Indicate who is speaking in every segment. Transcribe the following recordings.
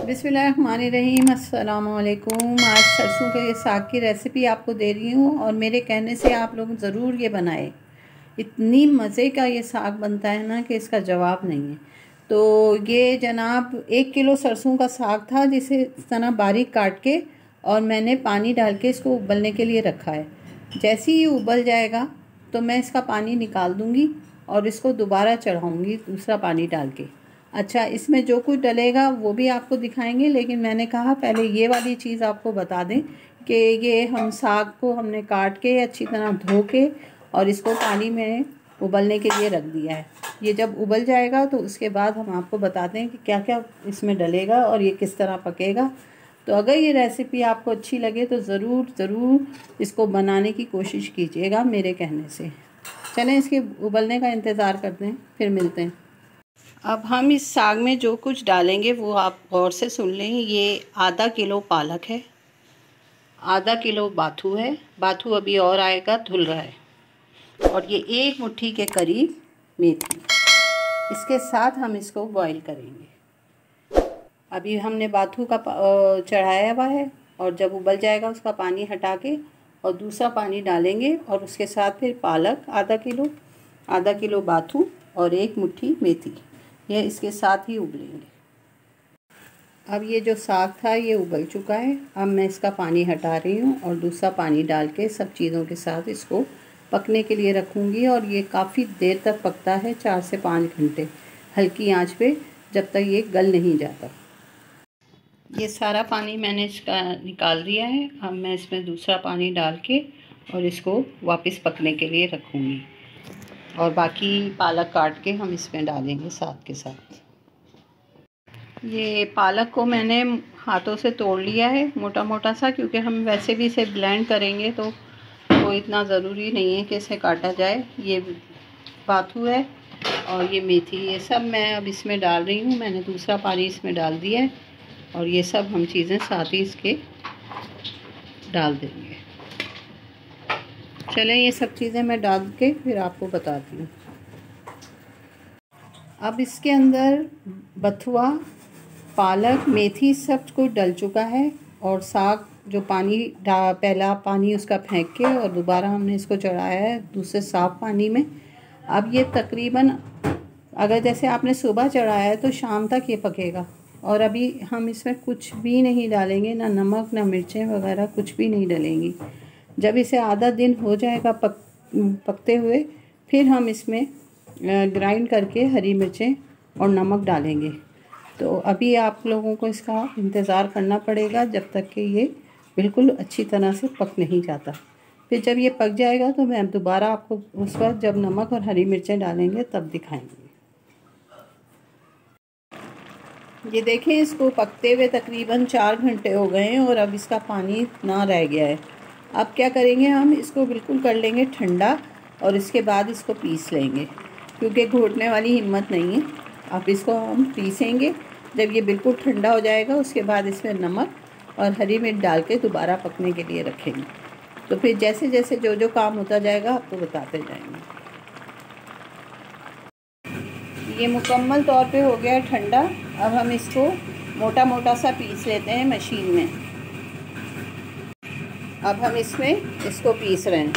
Speaker 1: बिस्मिल्लाहिर्रहमानिर्रहीम। अस्सलाम वालेकुम। आज सरसों के साग की रेसिपी आपको दे रही हूँ और मेरे कहने से आप लोग ज़रूर ये बनाएं। इतनी मज़े का ये साग बनता है ना कि इसका जवाब नहीं है। तो ये जनाब 1 किलो सरसों का साग था, जिसे इस तरह बारीक काट के और मैंने पानी डाल के इसको उबलने के लिए रखा है। जैसे ही उबल जाएगा तो मैं इसका पानी निकाल दूँगी और इसको दोबारा चढ़ाऊँगी दूसरा पानी डाल के। अच्छा, इसमें जो कुछ डलेगा वो भी आपको दिखाएंगे, लेकिन मैंने कहा पहले ये वाली चीज़ आपको बता दें कि ये हम साग को हमने काट के अच्छी तरह धो के और इसको पानी में उबलने के लिए रख दिया है। ये जब उबल जाएगा तो उसके बाद हम आपको बताते हैं कि क्या क्या इसमें डलेगा और ये किस तरह पकेगा। तो अगर ये रेसिपी आपको अच्छी लगे तो ज़रूर इसको बनाने की कोशिश कीजिएगा मेरे कहने से। चलें इसके उबलने का इंतज़ार करते हैं, फिर मिलते हैं। अब हम इस साग में जो कुछ डालेंगे वो आप गौर से सुन लें। ये आधा किलो पालक है, आधा किलो बाथू है, बाथू अभी और आएगा, धुल रहा है, और ये 1 मुट्ठी के करीब मेथी। इसके साथ हम इसको बॉईल करेंगे। अभी हमने बाथू का चढ़ाया हुआ है और जब उबल जाएगा उसका पानी हटा के और दूसरा पानी डालेंगे और उसके साथ फिर पालक आधा किलो बाथू और 1 मुट्ठी मेथी, यह इसके साथ ही उबलेंगे। अब ये जो साग था ये उबल चुका है। अब मैं इसका पानी हटा रही हूँ और दूसरा पानी डाल के सब चीज़ों के साथ इसको पकने के लिए रखूँगी। और ये काफ़ी देर तक पकता है, 4 से 5 घंटे हल्की आंच पे, जब तक ये गल नहीं जाता। ये सारा पानी मैंने इसका निकाल दिया है। अब मैं इसमें दूसरा पानी डाल के और इसको वापस पकने के लिए रखूँगी और बाकी पालक काट के हम इसमें डालेंगे साथ के साथ। ये पालक को मैंने हाथों से तोड़ लिया है मोटा मोटा सा, क्योंकि हम वैसे भी इसे ब्लेंड करेंगे तो वो इतना ज़रूरी नहीं है कि इसे काटा जाए। ये बाथू है और ये मेथी, ये सब मैं अब इसमें डाल रही हूँ। मैंने दूसरा पानी इसमें डाल दिया है और ये सब हम चीज़ें साथ ही इसके डाल देंगे। चलें, ये सब चीज़ें मैं डाल के फिर आपको बताती हूँ। अब इसके अंदर बथुआ, पालक, मेथी सब कुछ डल चुका है और साग जो पहला पानी उसका फेंक के और दोबारा हमने इसको चढ़ाया है दूसरे साफ़ पानी में। अब ये तकरीबन, अगर जैसे आपने सुबह चढ़ाया है तो शाम तक ये पकेगा। और अभी हम इसमें कुछ भी नहीं डालेंगे, ना नमक ना मिर्चें वगैरह कुछ भी नहीं डलेंगी। जब इसे आधा दिन हो जाएगा पकते हुए, फिर हम इसमें ग्राइंड करके हरी मिर्चें और नमक डालेंगे। तो अभी आप लोगों को इसका इंतज़ार करना पड़ेगा जब तक कि ये बिल्कुल अच्छी तरह से पक नहीं जाता। फिर जब ये पक जाएगा तो मैं दोबारा आपको उस वक्त जब नमक और हरी मिर्चें डालेंगे तब दिखाएंगे। ये देखें, इसको पकते हुए तकरीबन 4 घंटे हो गए हैं और अब इसका पानी ना रह गया है। अब क्या करेंगे, हम इसको बिल्कुल कर लेंगे ठंडा और इसके बाद इसको पीस लेंगे, क्योंकि घोटने वाली हिम्मत नहीं है। अब इसको हम पीसेंगे। जब ये बिल्कुल ठंडा हो जाएगा उसके बाद इसमें नमक और हरी मिर्च डाल के दोबारा पकने के लिए रखेंगे। तो फिर जैसे जैसे जो काम होता जाएगा आपको बताते जाएंगे। ये मुकम्मल तौर पे हो गया है ठंडा। अब हम इसको मोटा मोटा सा पीस लेते हैं मशीन में। अब हम इसमें इसको पीस रहे हैं।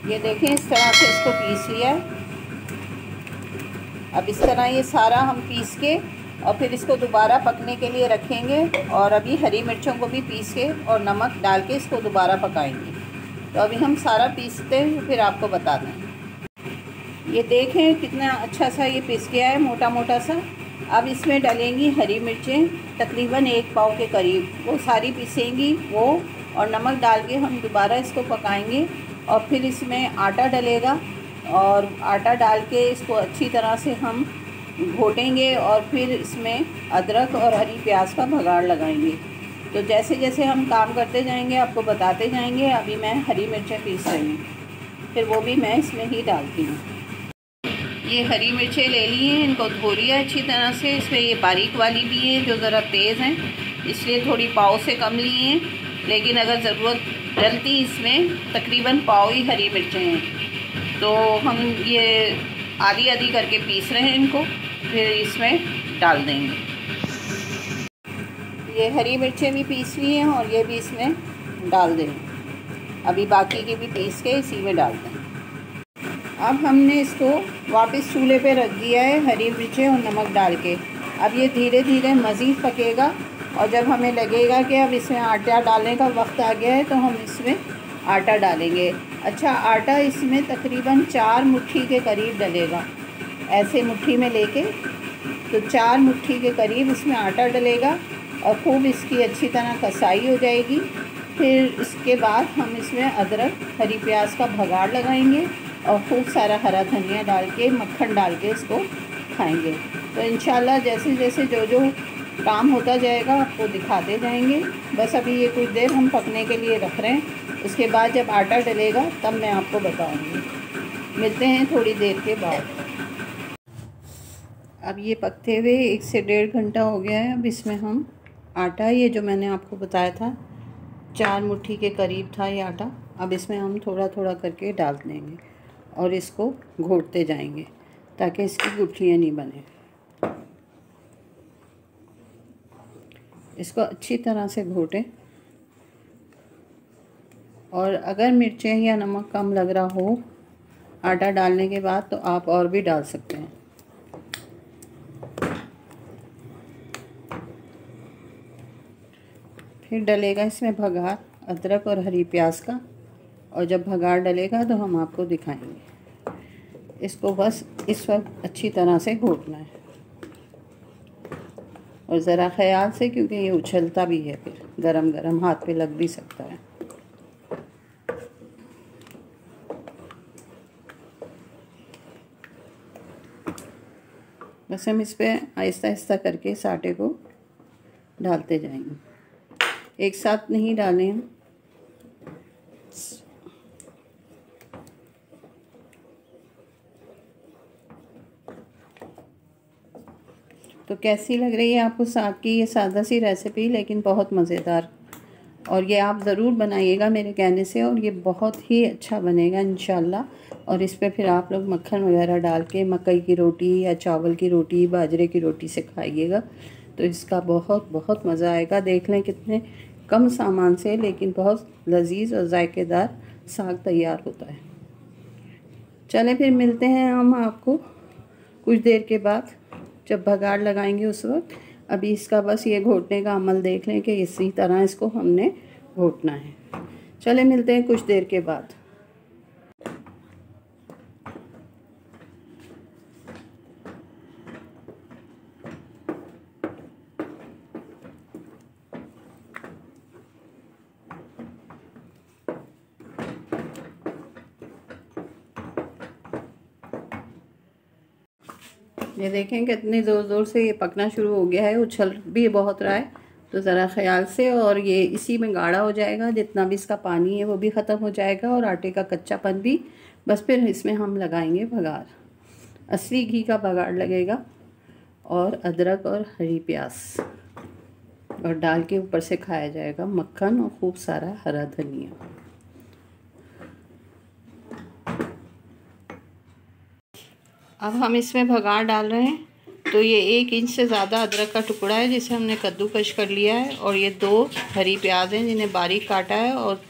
Speaker 1: ये देखें, इस तरह से इसको पीस लिया है। अब इस तरह ये सारा हम पीस के और फिर इसको दोबारा पकने के लिए रखेंगे। और अभी हरी मिर्चों को भी पीस के और नमक डाल के इसको दोबारा पकाएंगे। तो अभी हम सारा पीसते हैं फिर आपको बता दें। ये देखें कितना अच्छा सा ये पिस गया है, मोटा मोटा सा। अब इसमें डालेंगी हरी मिर्चें तकरीबन 1 पाव के करीब, वो सारी पीसेंगी वो, और नमक डाल के हम दोबारा इसको पकाएंगे। और फिर इसमें आटा डलेगा और आटा डाल के इसको अच्छी तरह से हम घोटेंगे और फिर इसमें अदरक और हरी प्याज का भगाड़ लगाएंगे। तो जैसे जैसे हम काम करते जाएंगे आपको बताते जाएंगे। अभी मैं हरी मिर्चें पीस रही हूँ, फिर वो भी मैं इसमें ही डालती हूँ। ये हरी मिर्चें ले ली हैं, इनको धो लिया अच्छी तरह से। इसमें ये बारीक वाली भी हैं जो ज़रा तेज़ हैं, इसलिए थोड़ी पाव से कम ली हैं, लेकिन अगर ज़रूरत डलती इसमें तकरीबन पाव ही हरी मिर्चें हैं। तो हम ये आधी आधी करके पीस रहे हैं इनको, फिर इसमें डाल देंगे। ये हरी मिर्चें भी पीस ली हैं और ये भी इसमें डाल देंगे। अभी बाकी की भी पीस के इसी में डाल देंगे। अब हमने इसको वापस चूल्हे पे रख दिया है हरी मिर्चें और नमक डाल के। अब ये धीरे धीरे मज़ीद पकेगा और जब हमें लगेगा कि अब इसमें आटा डालने का वक्त आ गया है तो हम इसमें आटा डालेंगे। अच्छा, आटा इसमें तकरीबन 4 मुट्ठी के करीब डलेगा। ऐसे मुट्ठी में लेके तो 4 मुट्ठी के करीब इसमें आटा डलेगा और खूब इसकी अच्छी तरह कसाई हो जाएगी। फिर इसके बाद हम इसमें अदरक, हरी प्याज का भगाड़ लगाएंगे और खूब सारा हरा धनिया डाल के, मक्खन डाल के इसको खाएंगे। तो इंशाल्लाह जैसे जैसे जो जो काम होता जाएगा आपको दिखाते जाएंगे। बस अभी ये कुछ देर हम पकने के लिए रख रहे हैं, उसके बाद जब आटा डलेगा तब मैं आपको बताऊंगी। मिलते हैं थोड़ी देर के बाद। अब ये पकते हुए 1 से 1.5 घंटा हो गया है। अब इसमें हम आटा, ये जो मैंने आपको बताया था 4 मुट्ठी के करीब था ये आटा, अब इसमें हम थोड़ा थोड़ा करके डाल देंगे और इसको घोटते जाएंगे ताकि इसकी गुठलियाँ नहीं बने। इसको अच्छी तरह से घोटें और अगर मिर्चें या नमक कम लग रहा हो आटा डालने के बाद तो आप और भी डाल सकते हैं। फिर डलेगा इसमें भगार अदरक और हरी प्याज का, और जब भगार डलेगा तो हम आपको दिखाएंगे। इसको बस इस वक्त अच्छी तरह से घोटना है और ज़रा ख्याल से, क्योंकि ये उछलता भी है, फिर गरम गरम हाथ पे लग भी सकता है। बस हम इस पर आहिस्ता आहिस्ता करके इस आटे को डालते जाएंगे, एक साथ नहीं डालें। तो कैसी लग रही है आपको साग की ये सादा सी रेसिपी, लेकिन बहुत मज़ेदार। और ये आप ज़रूर बनाइएगा मेरे कहने से, और ये बहुत ही अच्छा बनेगा इंशाल्लाह। और इस पर फिर आप लोग मक्खन वगैरह डाल के मकई की रोटी या चावल की रोटी, बाजरे की रोटी से खाइएगा तो इसका बहुत बहुत मज़ा आएगा। देख लें कितने कम सामान से लेकिन बहुत लजीज और जायकेदार साग तैयार होता है। चलें फिर मिलते हैं हम आपको कुछ देर के बाद, जब भगाड़ लगाएंगे उस वक्त। अभी इसका बस ये घोटने का अमल देख लें कि इसी तरह इसको हमने घोटना है। चले मिलते हैं कुछ देर के बाद। ये देखें कितनी ज़ोर ज़ोर से ये पकना शुरू हो गया है, उछल भी बहुत रहा है, तो ज़रा ख्याल से। और ये इसी में गाढ़ा हो जाएगा, जितना भी इसका पानी है वो भी ख़त्म हो जाएगा और आटे का कच्चापन भी। बस फिर इसमें हम लगाएंगे भगार, असली घी का भगार लगेगा, और अदरक और हरी प्याज और डाल के ऊपर से खाया जाएगा मक्खन और खूब सारा हरा धनिया। अब हम इसमें भगार डाल रहे हैं, तो ये 1 इंच से ज़्यादा अदरक का टुकड़ा है जिसे हमने कद्दूकश कर लिया है, और ये 2 हरी प्याज हैं जिन्हें बारीक काटा है, और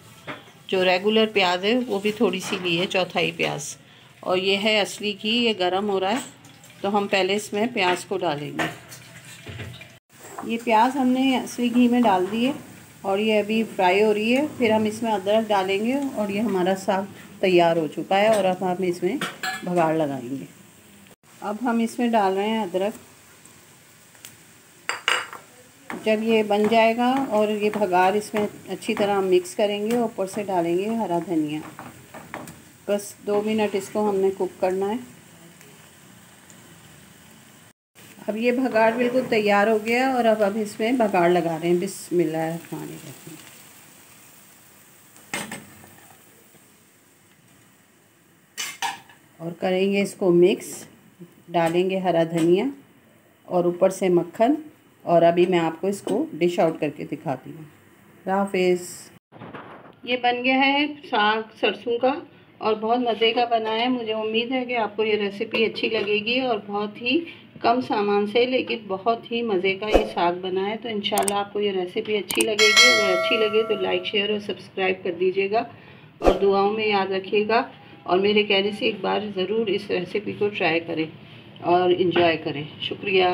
Speaker 1: जो रेगुलर प्याज है वो भी थोड़ी सी ली है, चौथाई प्याज। और ये है असली घी, ये गरम हो रहा है तो हम पहले इसमें प्याज को डालेंगे। ये प्याज हमने असली घी में डाल दिए और ये अभी फ्राई हो रही है। फिर हम इसमें अदरक डालेंगे और ये हमारा साग तैयार हो चुका है, और अब हम इसमें भगाड़ लगाएंगे। अब हम इसमें डाल रहे हैं अदरक। जब ये बन जाएगा और ये भगाड़ इसमें अच्छी तरह मिक्स करेंगे, ऊपर से डालेंगे हरा धनिया। बस 2 मिनट इसको हमने कुक करना है। अब ये भगाड़ बिल्कुल तैयार हो गया और अब इसमें भगाड़ लगा रहे हैं। बिस्मिल्लाहिर्रहमानिर्रहीम। और करेंगे इसको मिक्स, डालेंगे हरा धनिया और ऊपर से मक्खन, और अभी मैं आपको इसको डिश आउट करके दिखाती हूँ। हाफिज़। ये बन गया है साग सरसों का, और बहुत मज़े का बना है। मुझे उम्मीद है कि आपको ये रेसिपी अच्छी लगेगी और बहुत ही कम सामान से लेकिन बहुत ही मज़े का ये साग बना है। तो इंशाल्लाह आपको ये रेसिपी अच्छी लगेगी। अगर अच्छी लगे तो लाइक शेयर और सब्सक्राइब कर दीजिएगा और दुआओं में याद रखिएगा। और मेरे कहने से एक बार ज़रूर इस रेसिपी को ट्राई करें और इन्जॉय करें। शुक्रिया।